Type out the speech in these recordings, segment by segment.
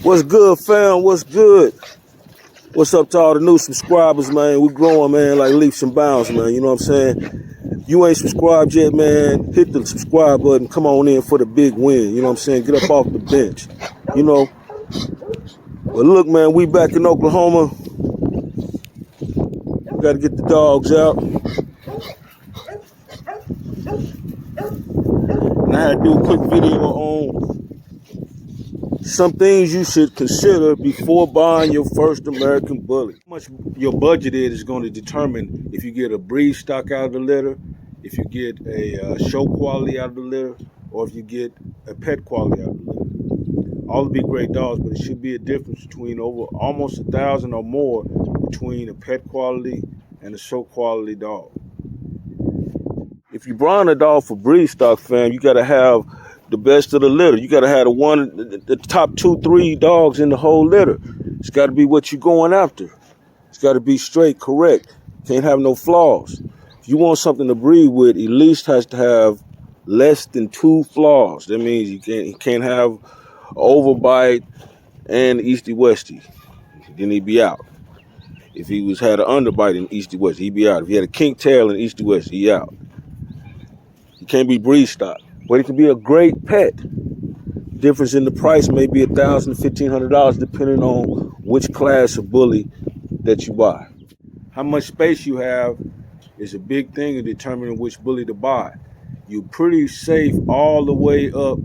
What's good, fam? What's good? What's up to all the new subscribers, man? We growing, man, like leaps and bounds, man. You know what I'm saying? You ain't subscribed yet, man. Hit the subscribe button. Come on in for the big win. You know what I'm saying? Get up off the bench. You know. But look, man, we back in Oklahoma. Got to get the dogs out. And I had to do a quick video on some things you should consider before buying your first American bully. How much your budget is going to determine if you get a breed stock out of the litter, if you get a show quality out of the litter, or if you get a pet quality out of the litter. All would be great dogs, but it should be a difference between over almost $1,000 or more between a pet quality and a show quality dog. If you're buying a dog for breed stock, fam, you got to have the best of the litter. You got to have the top 2-3 dogs in the whole litter. It's got to be what you're going after. It's got to be straight, correct. Can't have no flaws. If you want something to breed with, at least has to have less than 2 flaws. That means you can't have overbite and easty westy. Then he'd be out. If he had an underbite in easty westy, he'd be out. If he had a kink tail in easty westy, he out. He can't be breed stock. But it can be a great pet. Difference in the price may be $1,000 to $1,500 depending on which class of bully that you buy. How much space you have is a big thing in determining which bully to buy. You're pretty safe all the way up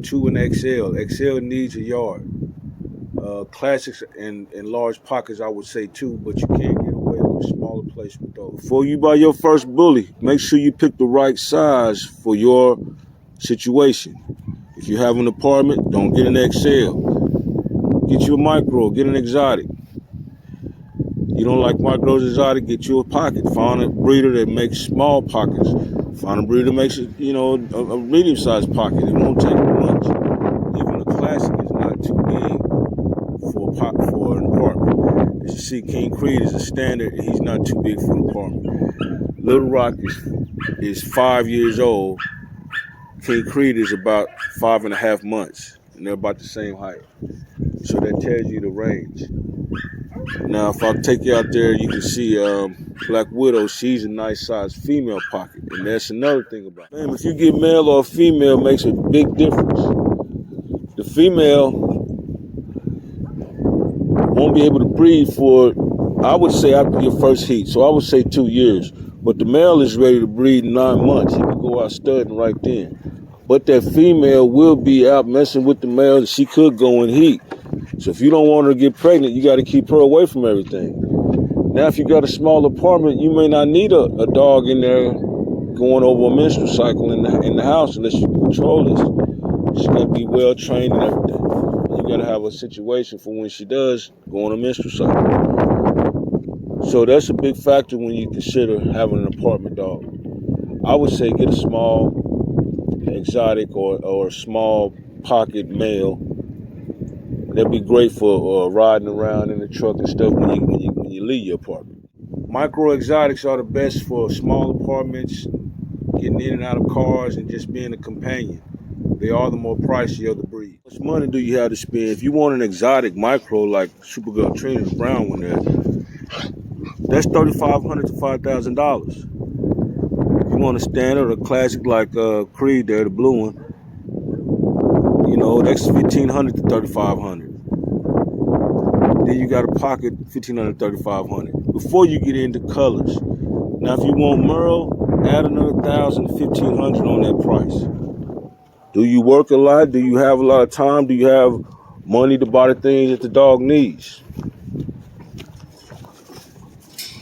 to an XL. XL needs a yard. Classics and large pockets, I would say too, but you can't get away with smaller placement though. Before you buy your first bully, make sure you pick the right size for your situation. If you have an apartment, don't get an XL. Get you a micro, get an exotic. You don't like micros, exotic, get you a pocket. Find a breeder that makes small pockets. Find a breeder that makes a medium-sized pocket. It won't take much. Even a classic is not too big for an apartment. As you see, King Creed is a standard, and he's not too big for an apartment. Little Rock is 5 years old. King Creed is about 5.5 months, and they're about the same height. So that tells you the range. Now, if I take you out there, you can see Black Widow. She's a nice sized female pocket, and that's another thing about it. Man, if you get male or female, makes a big difference. The female won't be able to breed for, I would say, after your first heat. So I would say 2 years. But the male is ready to breed in 9 months. He can go out studding right then. But that female will be out messing with the male, and she could go in heat. So if you don't want her to get pregnant, you got to keep her away from everything. Now, if you got a small apartment, you may not need a dog in there going over a menstrual cycle in the house unless you control this. She's got to be well trained and everything. You got to have a situation for when she does go on a menstrual cycle. So that's a big factor when you consider having an apartment dog. I would say get a small exotic or a small pocket male. That'd be great for riding around in the truck and stuff when you leave your apartment. Micro exotics are the best for small apartments, getting in and out of cars, and just being a companion. They are the more pricey of the breed. How much money do you have to spend? If you want an exotic micro like Supergirl Trina, the brown one there, that's $3,500 to $5,000. If you want a standard or classic like Creed there, the blue one, that's $1,500 to $3,500. Then you got a pocket, $1,500 to $3,500. Before you get into colors. Now, if you want Merle, add another $1,000 to $1,500 on that price. Do you work a lot? Do you have a lot of time? Do you have money to buy the things that the dog needs?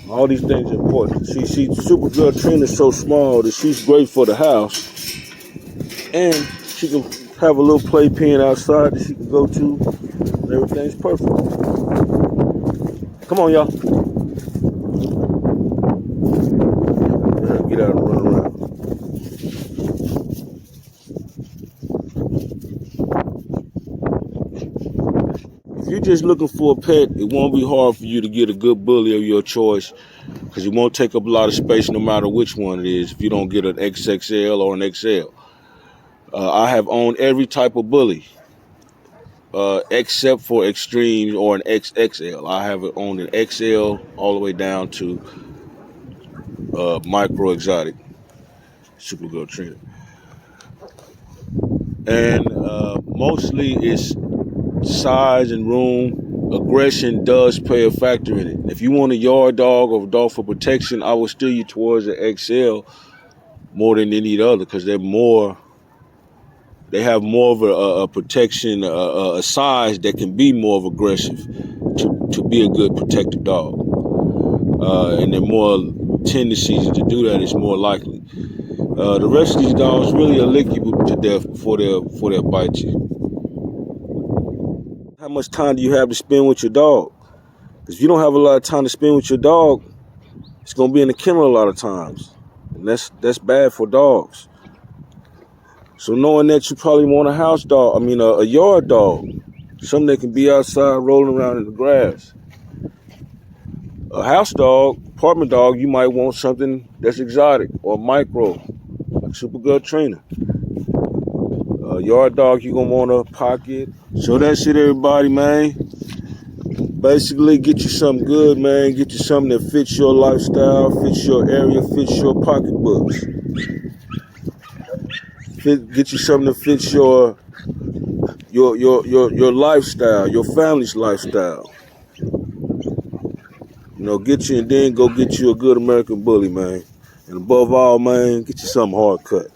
All these things are important. See, Supergirl Trina is so small that she's great for the house, and she can have a little playpen outside that she can go to, and everything's perfect. Come on, y'all. Get out and run around. If you're just looking for a pet, it won't be hard for you to get a good bully of your choice, because it won't take up a lot of space no matter which one it is if you don't get an XXL or an XL. I have owned every type of bully. except for extreme or an XXL. I have it on an XL all the way down to micro exotic Supergirl trainer. And mostly it's size and room. Aggression does play a factor in it. If you want a yard dog or a dog for protection, I would steer you towards the XL more than any other because they have more of a protection, a size that can be more of aggressive to be a good protective dog. And they're more tendencies to do that is more likely. The rest of these dogs really will lick you to death before they'll bite you. How much time do you have to spend with your dog? Because if you don't have a lot of time to spend with your dog, it's gonna be in the kennel a lot of times, and that's bad for dogs. So knowing that you probably want a house dog, a yard dog, something that can be outside rolling around in the grass. A house dog, apartment dog, you might want something that's exotic or micro, like Supergirl trainer. A yard dog, you're gonna want a pocket. So that's it, everybody, man. Basically, get you something good, man. Get you something that fits your lifestyle, fits your area, fits your pocketbooks. Get you something that fits your lifestyle, your family's lifestyle. Get you and then go get you a good American Bully, man. And above all, man, get you something hard cut.